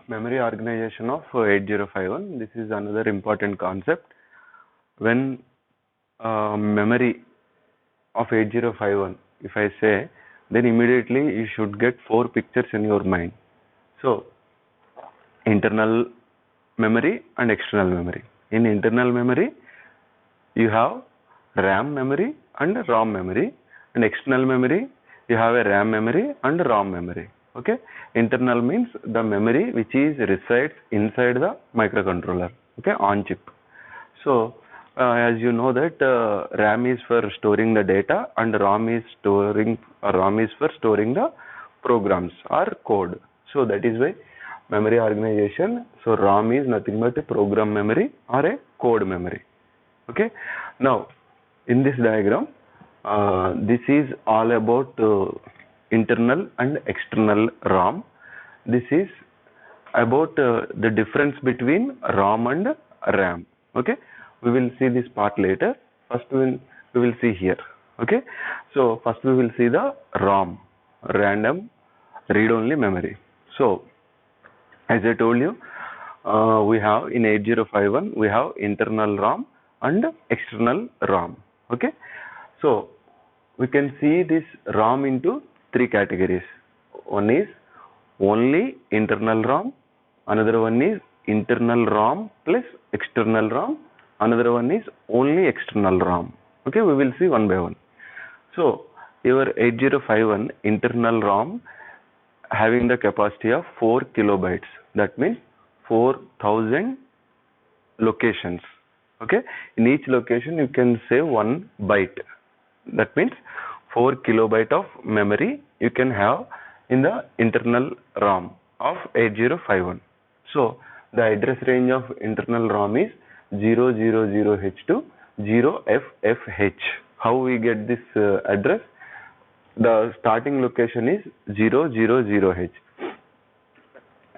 Memory organization of 8051. This is another important concept. When memory of 8051, if I say, then immediately you should get 4 pictures in your mind. So, internal memory and external memory. In internal memory, you have RAM memory and ROM memory, and external memory, you have a RAM memory and ROM memory. Okay, internal means the memory which resides inside the microcontroller, okay, on chip. So as you know that RAM is for storing the data and ROM is for storing the programs or code. So that is why memory organization. So ROM is nothing but a program memory or a code memory. Okay. Now in this diagram, this is all about internal and external ROM. This is about the difference between ROM and RAM. Okay, we will see this part later. First we will see here. Okay, so first we will see the ROM, random read-only memory. So as I told you, we have in 8051 we have internal ROM and external ROM. Okay, so we can see this ROM into 3 categories. One is only internal ROM, another one is internal ROM plus external ROM, another one is only external ROM. Okay, we will see one by one. So your 8051 internal ROM having the capacity of 4 kilobytes, that means 4000 locations. Okay, in each location you can say 1 byte. That means 4 kilobyte of memory you can have in the internal ROM of 8051. So the address range of internal ROM is 000H to 0FFH. How we get this address? The starting location is 000H.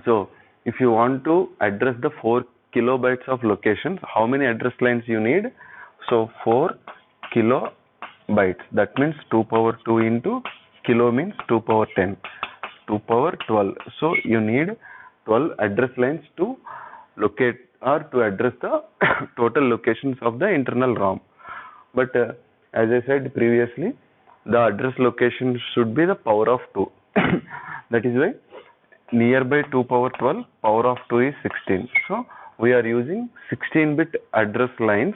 So if you want to address the 4 kilobytes of locations, how many address lines you need? So 4 kilobytes, that means 2 power 2 into kilo means 2 power 10, 2 power 12. So you need 12 address lines to locate or to address the total locations of the internal ROM. But as I said previously, the address location should be the power of 2. That is why nearby 2 power 12, power of 2 is 16. So we are using 16-bit address lines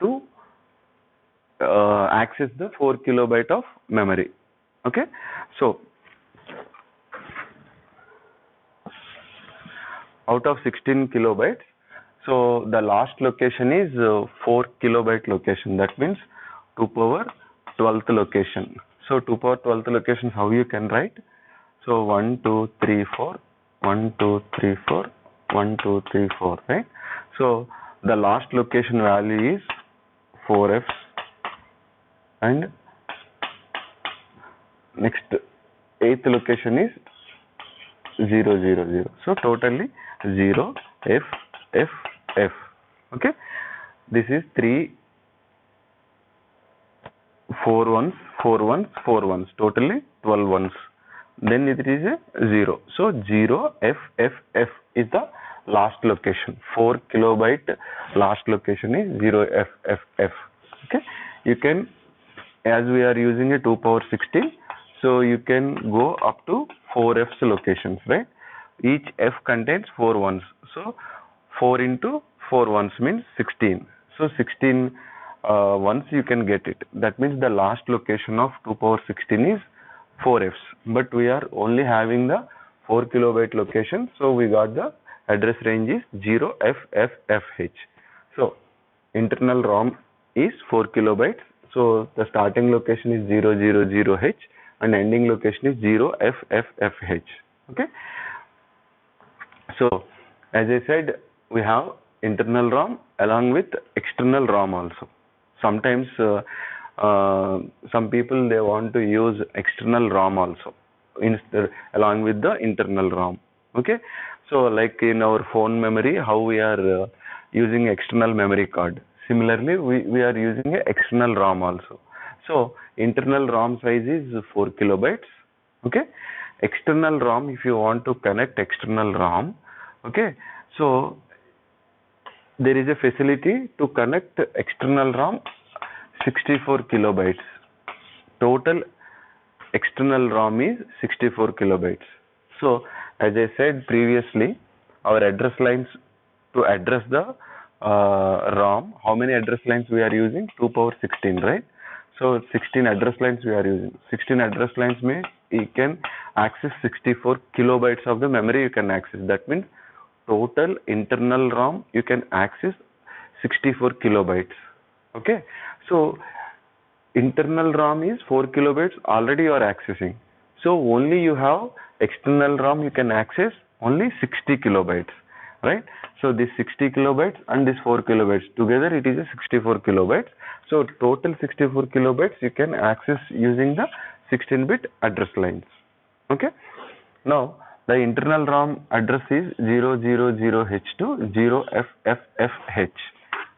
to access the 4 kilobyte of memory. Okay, so out of 16 kilobytes, so the last location is 4 kilobyte location. That means 2 power 12th location. So 2 power 12th location, how you can write? So 1 2 3 4 1 2 3 4 1 2 3 4, right? So the last location value is 4F and next 8th location is 000. So totally 0 F F F. Okay, this is 3 4 ones, 4 ones, 4 ones, totally 12 ones. Then it is a 0. So 0 F F F is the last location. 4 kilobyte last location is 0 F F F. Okay, you can, as we are using a 2 power 16, so you can go up to 4 F's locations, right? Each F contains 4 ones. So 4 into 4 ones means 16. So 16 ones you can get it. That means the last location of 2 power 16 is 4 F's. But we are only having the 4 kilobyte location. So we got the address range is 0FFFH. So internal ROM is 4 kilobytes. So the starting location is 000H and ending location is 0FFFH. Okay. So as I said, we have internal ROM along with external ROM also. Sometimes some people they want to use external ROM also along with the internal ROM. Okay. So like in our phone memory, how we are using external memory card. Similarly, we are using an external ROM also. So internal ROM size is 4 kilobytes. Okay. External ROM, if you want to connect external ROM, Okay, so there is a facility to connect external RAM 64 kilobytes. Total external ROM is 64 kilobytes. So as I said previously, our address lines to address the ROM, how many address lines we are using? 2 power 16, right? So 16 address lines we are using. 16 address lines means you can access 64 kilobytes of the memory you can access. That means total internal ROM you can access 64 kilobytes. Okay, so internal RAM is 4 kilobytes already you are accessing. So only you have external RAM you can access only 60 kilobytes, right? So this 60 kilobytes and this 4 kilobytes together it is a 64 kilobytes. So total 64 kilobytes you can access using the 16-bit address lines. Okay. Now the internal RAM address is 000H to 0FFFH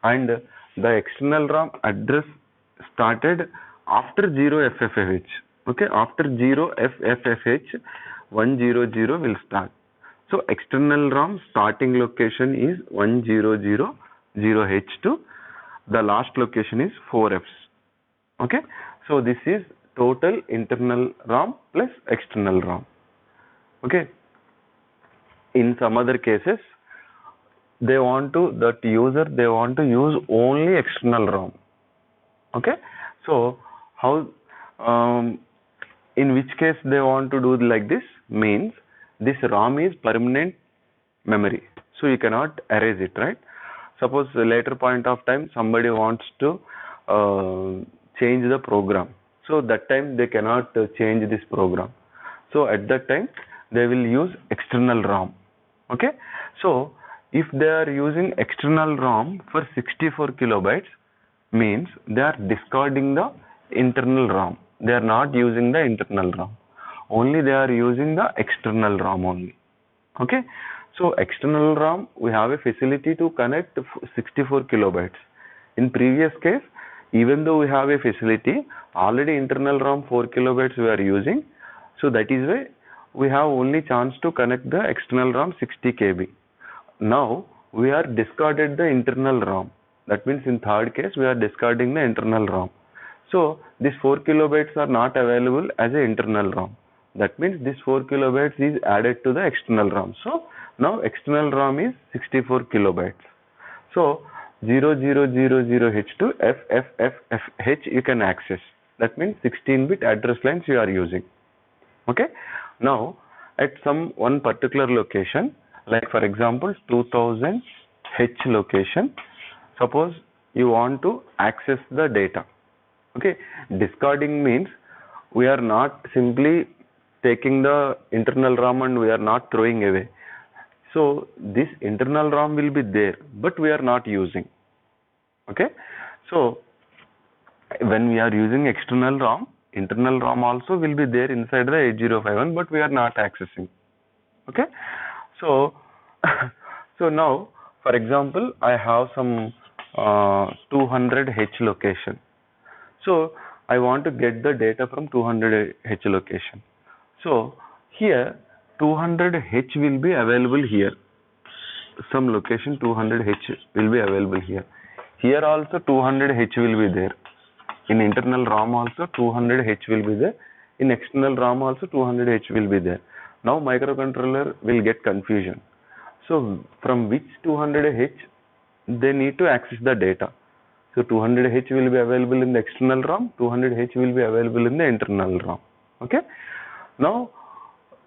and the external RAM address started after 0FFFH. Okay, after 0FFFH 100 will start. So external RAM starting location is 1000H2. The last location is 4Fs. Okay, so this is total internal RAM plus external RAM. Okay, in some other cases they want to use only external RAM. Okay, so how in which case they want to do like this means this ROM is permanent memory, so you cannot erase it, right? Suppose a later point of time somebody wants to change the program, so that time they cannot change this program, so at that time they will use external ROM. Okay, so if they are using external ROM for 64 kilobytes means they are discarding the internal ROM. They are not using the internal ROM. Only they are using the external ROM only. Okay. So external ROM, we have a facility to connect 64 kilobytes. In previous case, even though we have a facility, already internal ROM 4 kilobytes we are using. So that is why we have only chance to connect the external ROM 60 KB. Now we are discarded the internal ROM. That means in third case we are discarding the internal ROM. So these 4 kilobytes are not available as an internal ROM. That means this 4 kilobytes is added to the external ROM. So now external ROM is 64 kilobytes. So 0000H to FFFH you can access. That means 16-bit address lines you are using. Okay. Now at some one particular location, like for example 2000H location, suppose you want to access the data. Okay, discarding means we are not simply taking the internal ROM and we are not throwing away. So this internal ROM will be there, but we are not using. Okay, so when we are using external ROM, internal ROM also will be there inside the 8051, but we are not accessing. Okay, so so now for example I have some 200H location. So I want to get the data from 200H location. So here 200H will be available here. Some location 200H will be available here. Here also 200H will be there. In internal ROM also 200H will be there. In external ROM also 200H will be there. Now microcontroller will get confusion. So from which 200H they need to access the data. So 200H will be available in the external ROM, 200H will be available in the internal ROM. Okay. Now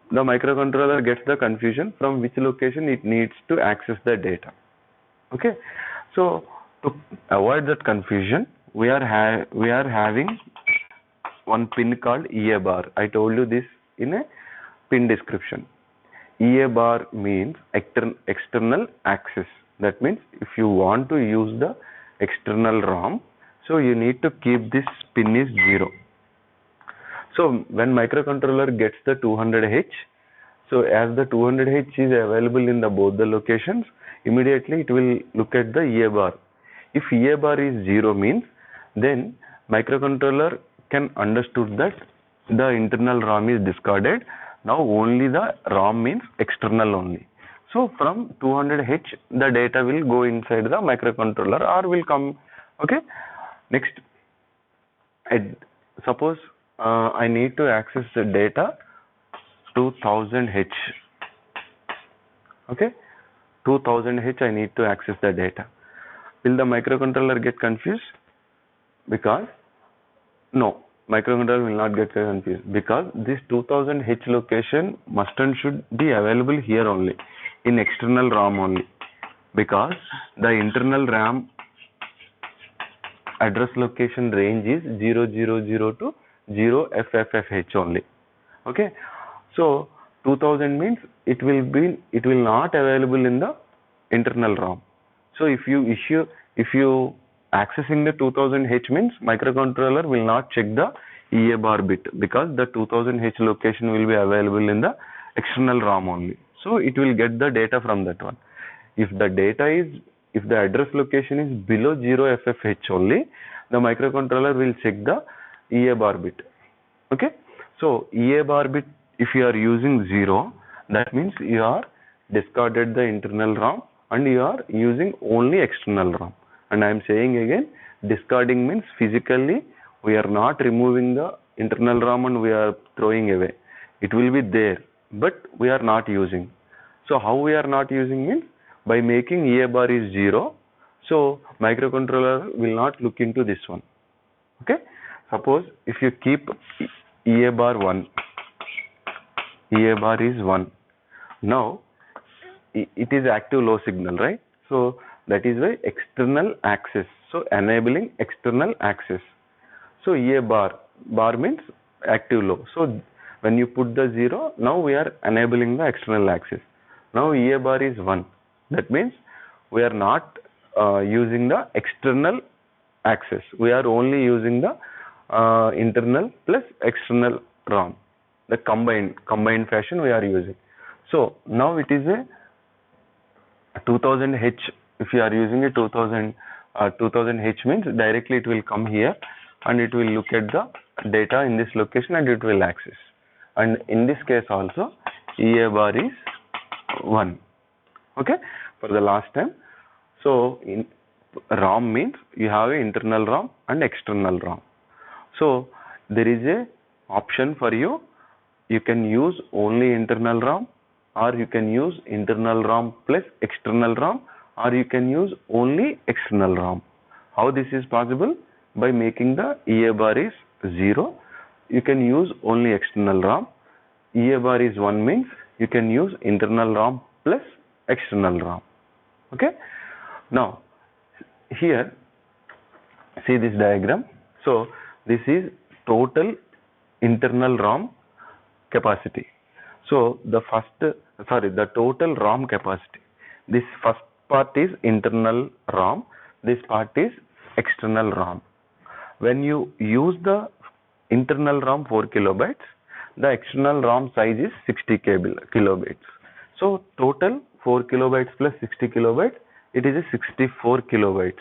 the microcontroller gets the confusion from which location it needs to access the data. Okay. So to avoid that confusion, we are having one pin called EA bar. I told you this in a pin description. EA bar means external access. That means if you want to use the external ROM, so you need to keep this pin is 0. So when microcontroller gets the 200H, so as the 200H is available in the both the locations, immediately it will look at the EA bar. If EA bar is 0 means, then microcontroller can understood that the internal ROM is discarded. Now only the ROM means external only. So from 200H, the data will go inside the microcontroller or will come. Okay. Next, suppose I need to access the data 2000H. Okay. 2000H I need to access the data. Will the microcontroller get confused? Because no, microcontroller will not get confused, because this 2000H location must and should be available here only, in external RAM only, because the internal RAM address location range is 0000 to 0FFFH only. Okay, so 2000 means it will not available in the internal RAM. So if you accessing the 2000H means microcontroller will not check the EA bar bit, because the 2000H location will be available in the external RAM only. So it will get the data from that one. If the address location is below 0FFH only, the microcontroller will check the EA bar bit. Okay. So EA bar bit, if you are using 0, that means you are discarded the internal RAM and you are using only external RAM. And I am saying again, discarding means physically we are not removing the internal RAM and we are throwing away. It will be there, but we are not using. So how we are not using means by making EA bar is 0. So microcontroller will not look into this one. Okay. Suppose if you keep EA bar 1, EA bar is 1. Now it is active low signal, right? So that is why external access. So enabling external access. So EA bar means active low. So when you put the 0, now we are enabling the external access. Now EA bar is 1. That means we are not using the external access. We are only using the internal plus external RAM. The combined fashion we are using. So now it is a 2000H. If you are using a 2000H means directly it will come here and it will look at the data in this location and it will access. And in this case also EA bar is 1. Okay, for the last time. So in RAM means you have an internal RAM and external RAM. So there is a option for you. You can use only internal RAM, or you can use internal RAM plus external RAM, or you can use only external RAM. How this is possible? By making the EA bar is 0, you can use only external RAM. EA bar is 1 means you can use internal RAM plus external RAM. Okay. Now here see this diagram. So this is total internal RAM capacity. So the total RAM capacity. This first part is internal RAM. This part is external RAM. When you use the internal RAM 4 kilobytes, the external RAM size is 60 kilobytes. So total 4 kilobytes plus 60 kilobytes, it is a 64 kilobytes.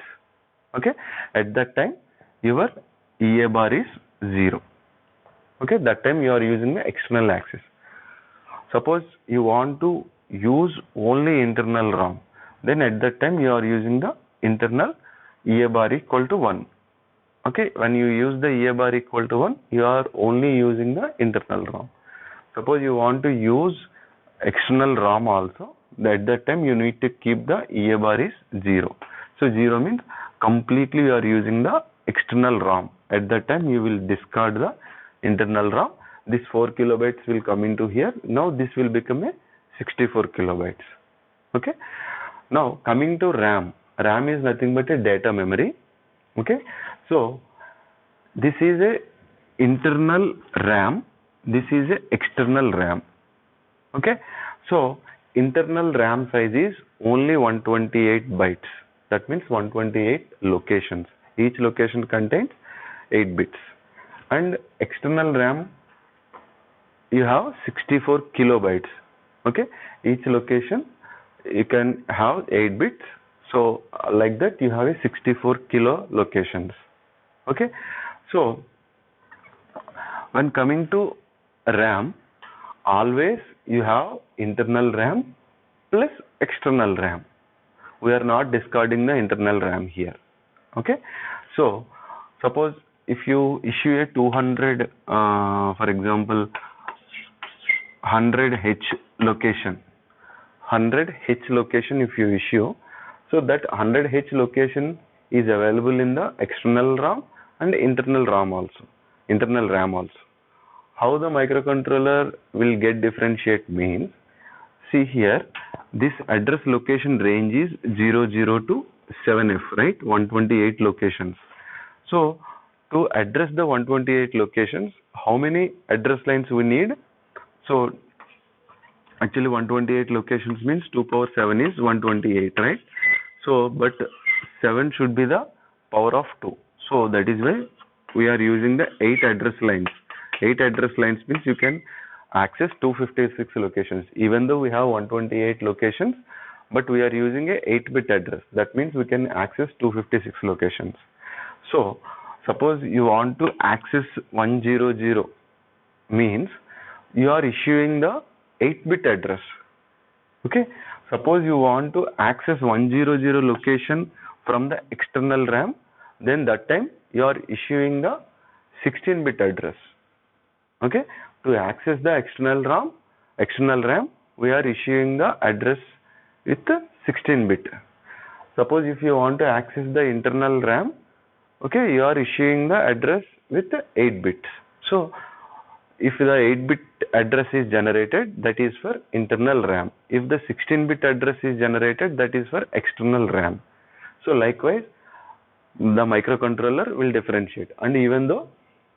Okay. At that time, your EA bar is 0. Okay. That time you are using the external access. Suppose you want to use only internal RAM, then at that time you are using the internal EA bar equal to 1. Okay, when you use the EA bar equal to 1, you are only using the internal RAM. Suppose you want to use external RAM also, at that time you need to keep the EA bar is 0. So 0 means completely you are using the external RAM. At that time you will discard the internal RAM. This 4 kilobytes will come into here. Now this will become a 64 kilobytes. Okay. Now coming to RAM. RAM is nothing but a data memory. Okay. So this is a internal RAM. This is a external RAM. Okay. So internal RAM size is only 128 bytes. That means 128 locations. Each location contains 8 bits. And external RAM, you have 64 kilobytes. Okay. Each location you can have 8 bits. So like that you have a 64 kilo locations. Okay. So when coming to RAM, always you have internal RAM plus external RAM. We are not discarding the internal RAM here. Okay, so suppose if you issue a 200 for example 100H location, 100H location if you issue, so that 100H location is available in the external RAM and internal RAM also, internal RAM also. How the microcontroller will get differentiate means, see here, this address location range is 00 to 7F, right? 128 locations. So to address the 128 locations, how many address lines we need? So actually 128 locations means 2 power 7 is 128, right? So but 7 should be the power of 2. So that is why we are using the 8 address lines. 8 address lines means you can access 256 locations. Even though we have 128 locations, but we are using a 8-bit address. That means we can access 256 locations. So suppose you want to access 100 means you are issuing the 8-bit address. Okay. Suppose you want to access 100 location from the external RAM, then that time you are issuing the 16-bit address. Okay. To access the external RAM, we are issuing the address with 16-bit. Suppose if you want to access the internal RAM, okay, you are issuing the address with 8 bits. So if the 8-bit address is generated, that is for internal RAM. If the 16-bit address is generated, that is for external RAM. So likewise, the microcontroller will differentiate. And even though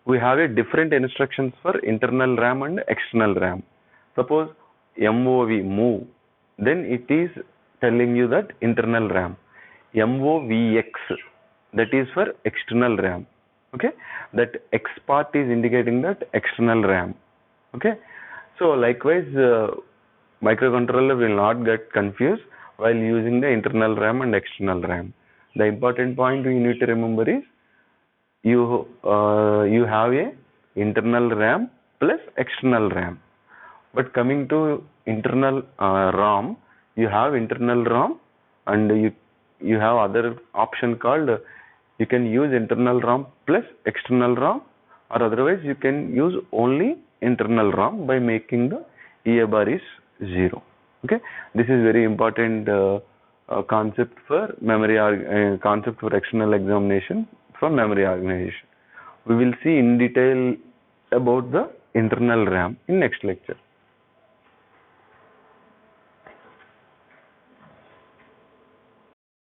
we have a different instructions for internal RAM and external RAM. Suppose MOV, move, then it is telling you that internal RAM. MOVX, that is for external RAM. Okay, that X part is indicating that external RAM. Okay, so likewise microcontroller will not get confused while using the internal RAM and external RAM. The important point we need to remember is you have a internal RAM plus external RAM. But coming to internal ROM, you have internal ROM and you have other option called you can use internal ROM plus external ROM, or otherwise you can use only internal ROM by making the EA bar is 0. Okay, this is very important concept for memory concept for external examination for memory organization. We will see in detail about the internal RAM in next lecture.